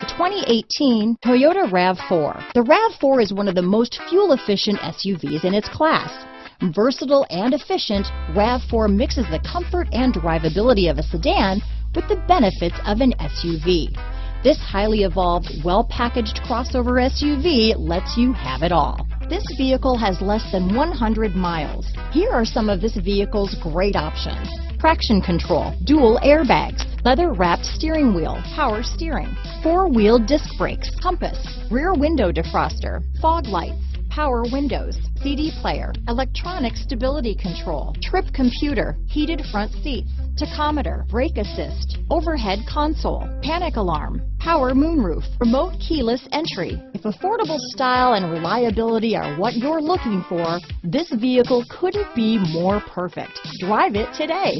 The 2018 Toyota RAV4. The RAV4 is one of the most fuel-efficient SUVs in its class. Versatile and efficient, RAV4 mixes the comfort and drivability of a sedan with the benefits of an SUV. This highly evolved, well-packaged crossover SUV lets you have it all. This vehicle has less than 100 miles. Here are some of this vehicle's great options: traction control, dual airbags, leather-wrapped steering wheel, power steering, four-wheel disc brakes, compass, rear window defroster, fog lights, power windows, CD player, electronic stability control, trip computer, heated front seats, tachometer, brake assist, overhead console, panic alarm, power moonroof, remote keyless entry. If affordable style and reliability are what you're looking for, this vehicle couldn't be more perfect. Drive it today.